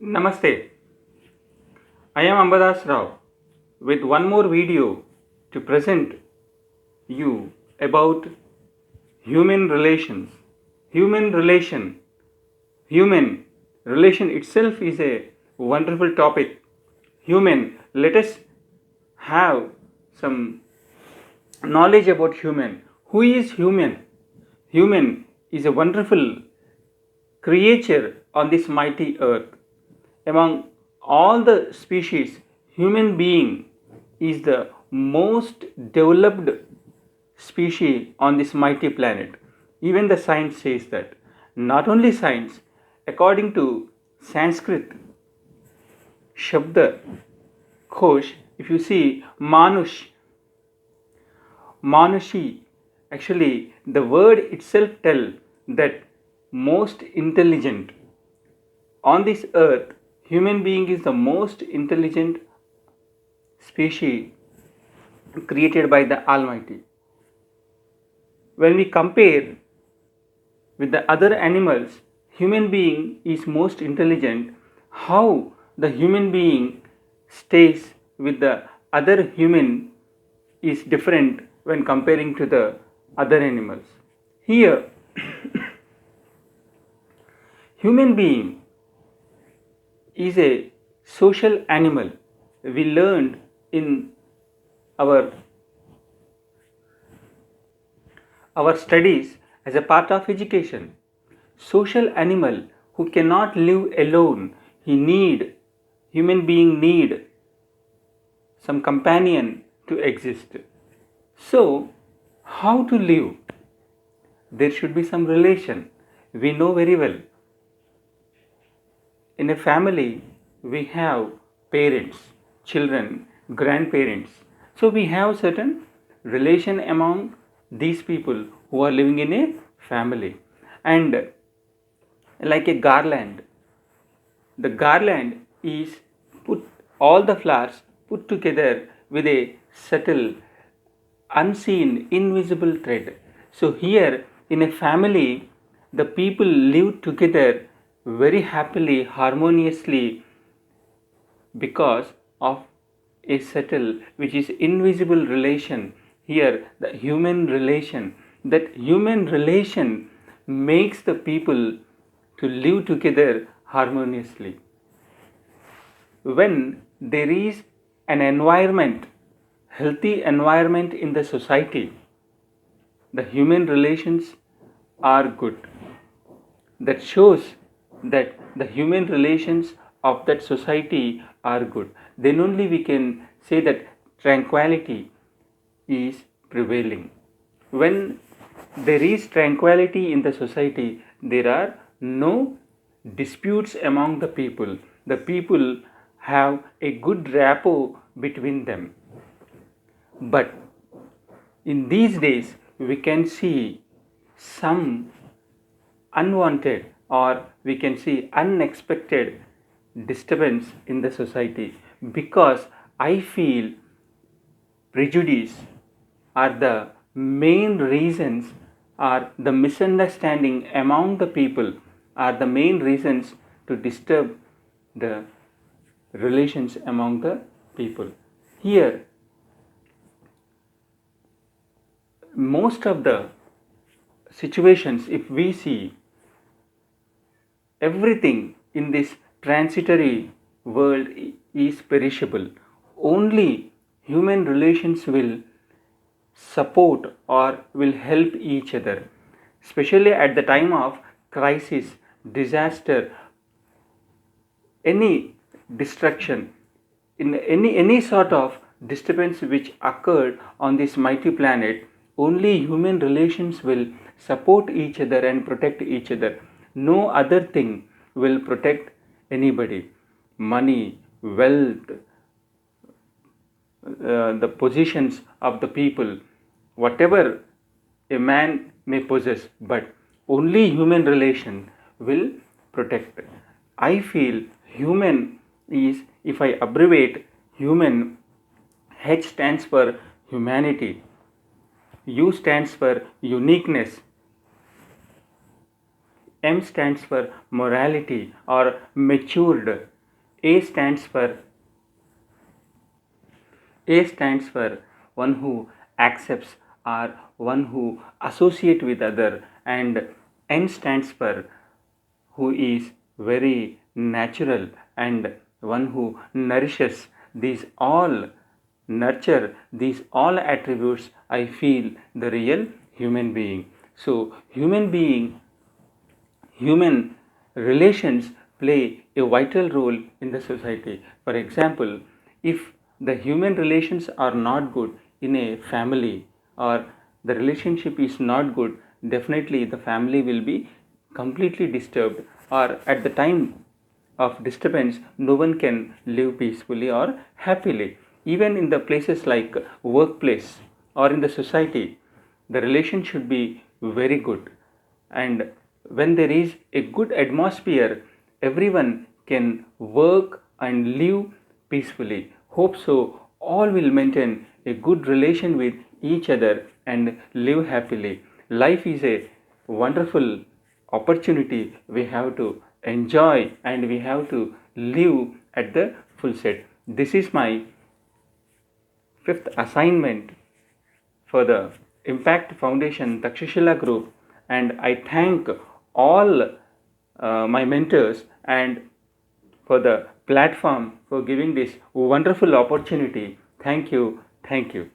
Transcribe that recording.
Namaste. I am Ambadas Rao with one more video to present you about human relations. Human relation. Human relation itself is a wonderful topic. Human. Let us have some knowledge about human. Who is human? Human is a wonderful creature on this mighty earth. Among all the species, human being is the most developed species on this mighty planet. Even the science says that. Not only science, according to Sanskrit Shabda Kosh, if you see Manushi, actually the word itself tell that most intelligent on this earth, human being is the most intelligent species created by the Almighty. When we compare with the other animals, human being is most intelligent. How the human being stays with the other human is different when comparing to the other animals. Here, human being is a social animal. We learned in our our studies as a part of education. Social animal who cannot live alone. Human being need some companion to exist. So, how to live? There should be some relation. We know very well. In a family, we have parents, children, grandparents. So we have certain relation among these people who are living in a family. And like a garland, the garland is put all the flowers put together with a subtle, unseen, invisible thread. So here in a family, the people live together very happily, harmoniously because of a subtle, which is invisible relation. Here, the human relation. That human relation makes the people to live together harmoniously. When there is an environment, healthy environment in the society, the human relations are good. That shows that the human relations of that society are good. Then only we can say that tranquility is prevailing. When there is tranquility in the society, there are no disputes among the people. The people have a good rapport between them. But in these days, we can see some unwanted or we can see unexpected disturbance in the society because I feel prejudice are the main reasons are the misunderstanding among the people are the main reasons to disturb the relations among the people. Here, most of the situations, if we see everything in this transitory world is perishable, only human relations will support or will help each other, especially at the time of crisis, disaster, any destruction, in any sort of disturbance which occurred on this mighty planet. Only human relations will support each other and protect each other. No other thing will protect anybody. Money, wealth, the positions of the people, whatever a man may possess, but only human relation will protect. I feel human is, if I abbreviate human, H stands for humanity, U stands for uniqueness, M stands for morality or matured. A stands for A stands for one who accepts or one who associate with other, and N stands for who is very natural and one who nourishes. These all nurture, these all attributes I feel the real human being. So human relations play a vital role in the society. For example, if the human relations are not good in a family, or the relationship is not good, definitely the family will be completely disturbed, or at the time of disturbance no one can live peacefully or happily. Even in the places like workplace or in the society, the relation should be very good, and when there is a good atmosphere, everyone can work and live peacefully. Hope so all will maintain a good relation with each other and live happily. Life is a wonderful opportunity we have to enjoy and we have to live at the full set. This is my fifth assignment for the Impact Foundation Takshashila Group, and I thank all my mentors and for the platform for giving this wonderful opportunity. Thank you. Thank you.